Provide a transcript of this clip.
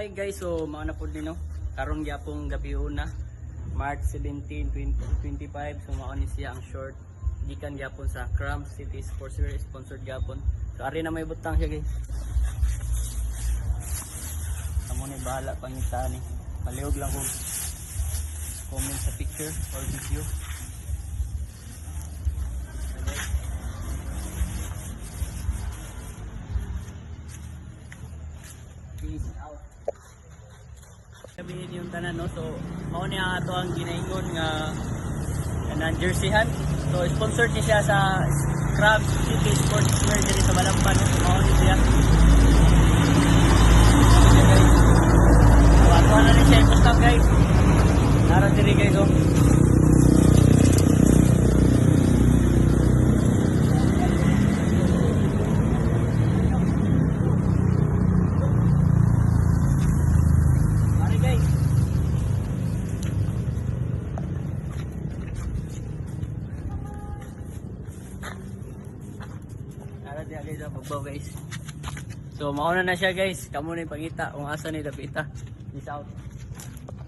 Hi guys, so mga napod nino karon gyapong gabi una March 17, 2025. So mao ni siya ang short gikan gyapon sa Cram City Sportswear, sponsored gyapon. So ari na may butang siya guys. Amo ni bahala pangita ni. Palihog lang ko comment sa picture or video. Peace out. Sabihin yung tanan, no? So mao ni ang ato ang ginaingon nga kanang jerseyhan. So sponsored ni siya sa Crab City Sportswear diri sa Balamban. So mao ni siya. So ato na rin siya i-postang guys. Nara diri guys, oh. Guys. So mauna na siya guys. Kamo na ipakita kung asa ni dapita. Peace out.